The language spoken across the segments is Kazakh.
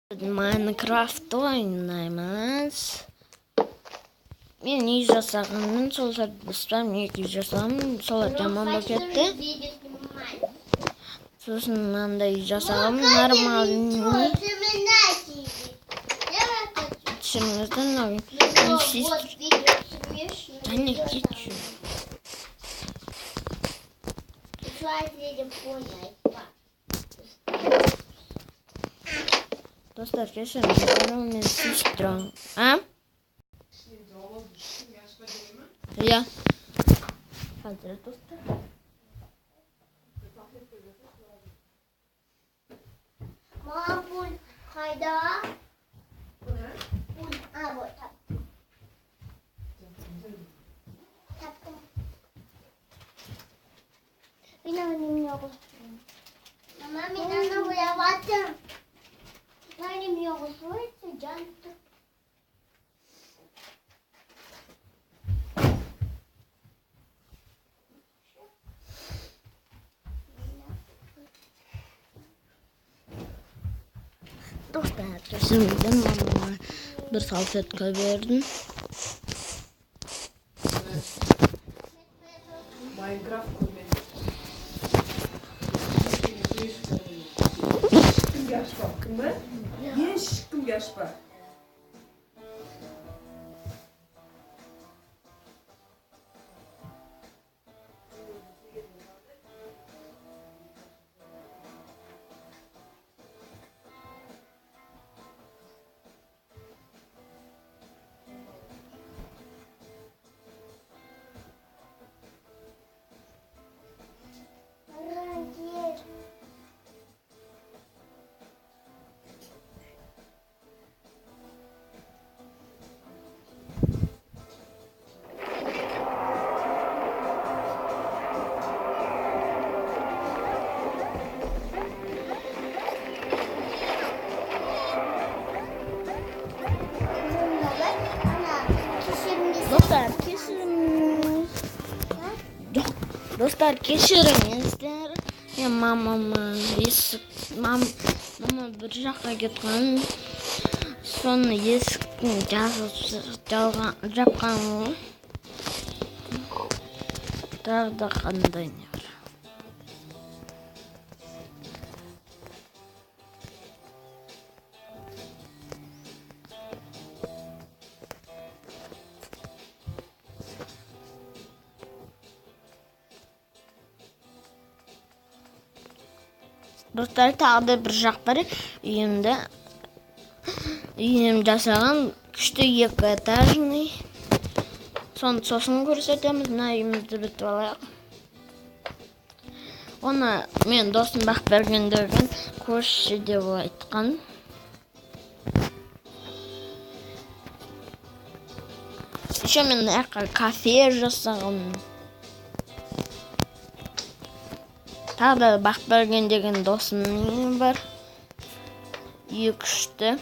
Minecraft oynaymiz. Men 100 жасағанмын, сол бастан 200 жасағанмын, сол жаман болып кетті. Сосын мынандай жасағам, нормальный. Кешіріңіздер, және кетші. Dostlar, кешіріңіздер, мен сестрам. Ja. Hazır dostlar. Mapul hayda. Bu tap. Taktım. Benim yok. Mama benim buraya baktım. Benim yok. Soğuk canlı. Dostlar, kesinlikle mamama bir salfetka verdim. Minecraft Kim yaşpa? Kimmi? Kim yaşpa? Dostlar, kechiringizlar. Men mama bir жаққа кеткен. Соны есіктің жапқан. Тағы да қандай не бар? Достар, тағы да бір жақ бар. Үйім жасаған күшті 2 этажный. Сосын көрсетеміз. Мына үйімізді бітіп алайық. Оны мен досым Бақбергендерден көрші деп айтқан. Еще мен кафе жасаған. Тағы да Бақберген деген досым бар. 2-3-ті.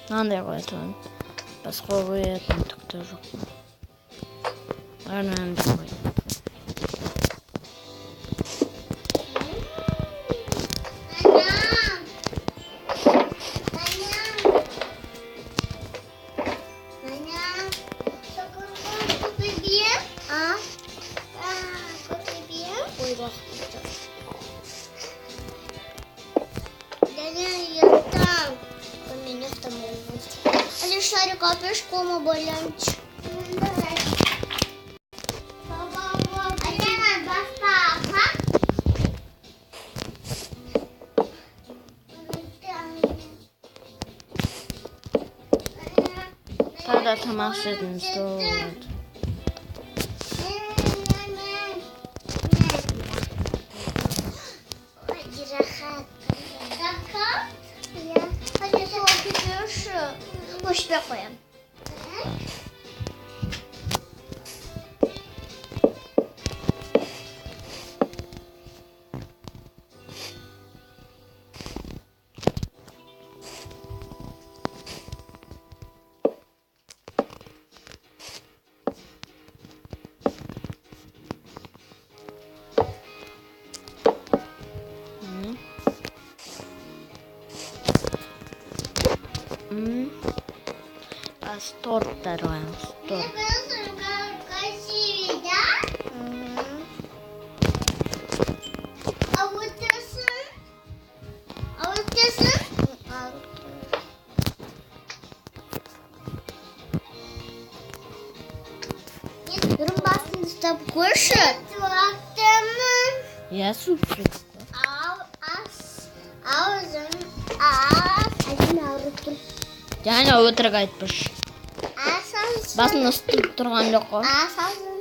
Мынандай қоятын. Басқа қоятын түкті жоқ. Арнамды қойын. Шарик, а пешком болянч. Тағы да тамақ ішетін стол болады. Boş ver koyalım. Торттар коебуз. Торт. Красивый, да? А вот это? А вот это? Durun basın stop kuşu. Я супер. Ağzım. Acın ağrıttım. Жана өтірік айтпыш. Asasın. Басында ыстып тұрған жоқ қой. Asasın.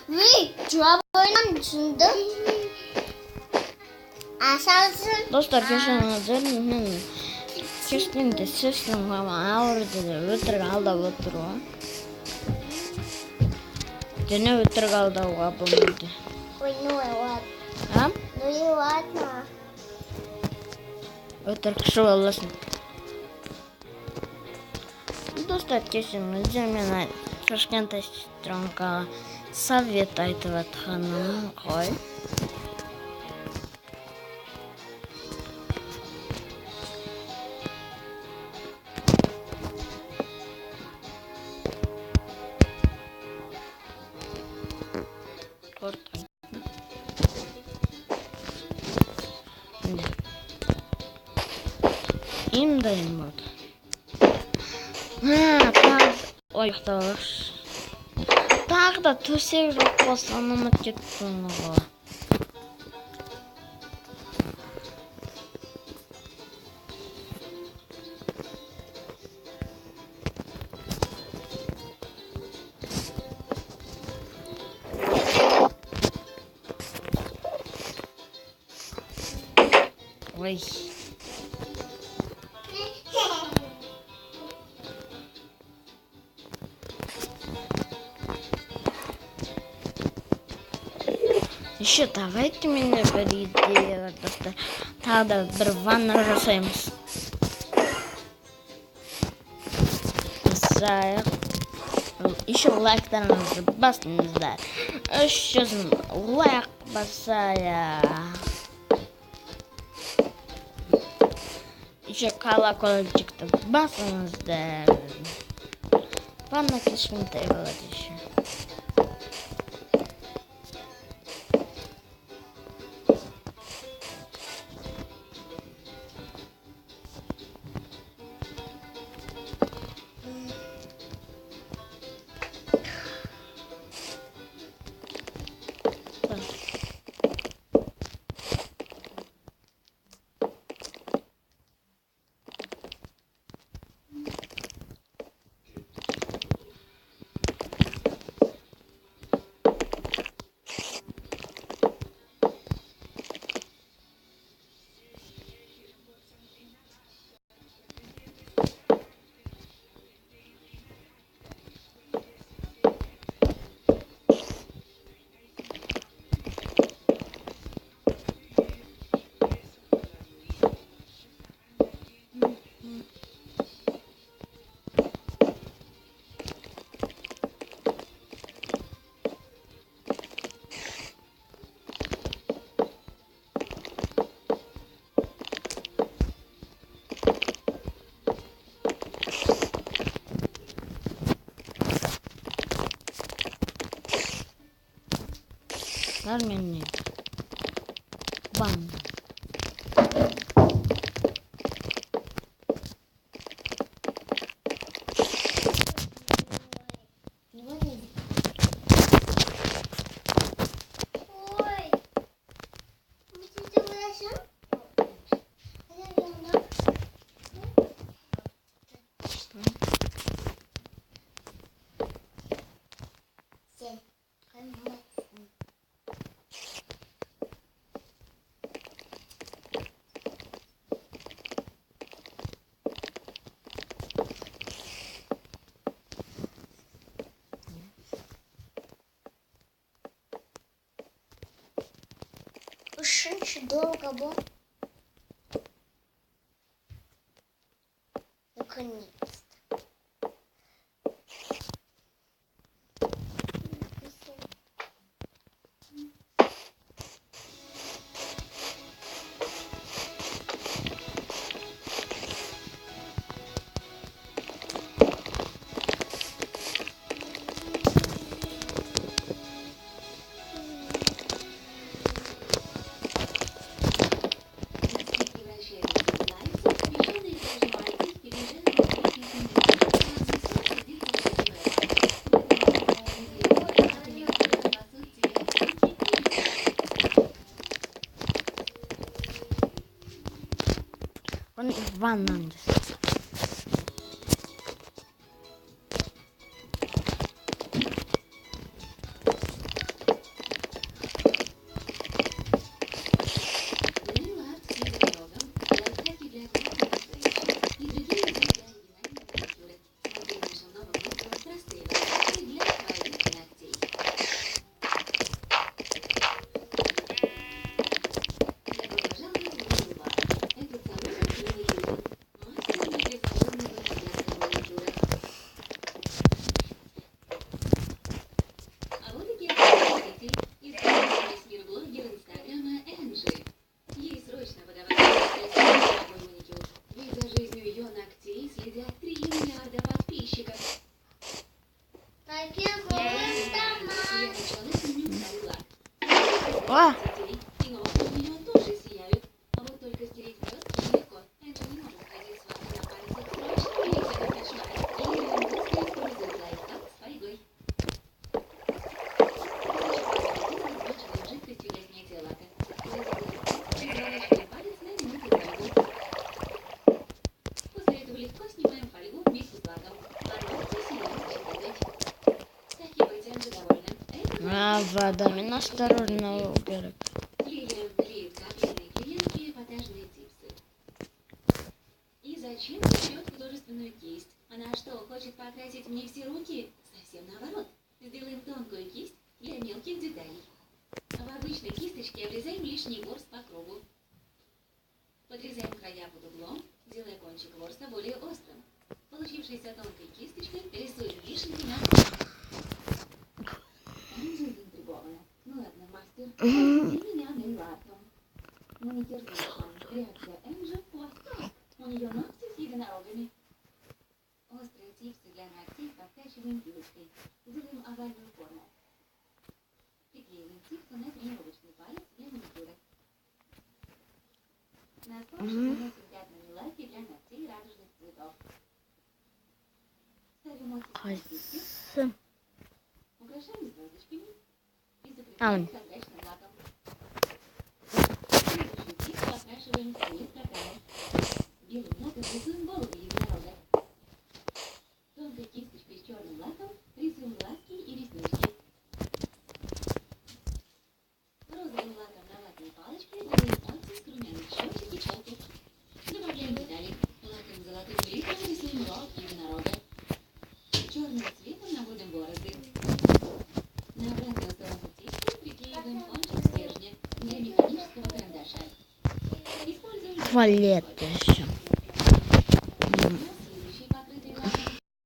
Ve cevap oynan düşündüm. Asasın. Достар, кешіріңіздер, мен кештің де шештің ауырды деп өтірік алдап отыр ғой. Және өтірік алдауға болмайды. Ой, ну и ладно. А? Ну и ладно. Өтірік кіші боласың. Достар, кешіріңіздер, мен кішкентай сестренкаға совет айтып жатқаным ғой. Им дайым болды. Ой, ұйықталаш. Тағы да төсек жоқ болса, ұмыт кеттім ғой. Ой. Еще давайте мне бір идея, тағы да бір ванна жасаймыз. Жасайық. Еще лайктарыңызды басыңыздар. 300 лайк басайық. Еще колокольчикті басыңыздар. Ванна кішкентай болады еще. Нормально. Ванна. Ой. Ты делаешь? Ушинчи долго был. Наконец-то. Ваннан. Такие голые дома. О! А водами осторожно уберет. И зачем берет художественную кисть? Она что, хочет покрасить мне все руки? Совсем наоборот. Сделаем тонкую кисть для мелких деталей. В обычной кисточке обрезаем лишний ворс по кругу. Подрезаем края под углом, делая кончик ворса более острым. Получившейся тонкой кисточкой рисуем вишенки на Энджи заинтригована. Ну ладно, мастер, возьми меня на латом. Маникюр завершен. Реакция Энджи – восторг. У нее ногти с единорогами. Острые типсы для ногтей подкачиваем пилочкой. Делаем овальную форму. Приклеиваем типсы на тренировочный палец для маникюра. На скотч наносим пятнами лаки для ногтей радужных цветов. Ставим оттиск на типсы. Украшаем звездочками и закрепляем прозрачным лаком. Следующий тип покрашиваем в цвет какао. Белым лаком рисуем голову единорога. Тонкой кисточкой с черным лаком рисуем глазки и реснички. Розовым лаком на ватной палочке делаем оттиск румяных щечек и челки. Добавляем детали. Лаком с золотым бликом рисуем рог единорога. Черным цветом наводим борозды. На обратную сторону типса приклеиваем кончик стержня для механического карандаша. Используем Палет еще.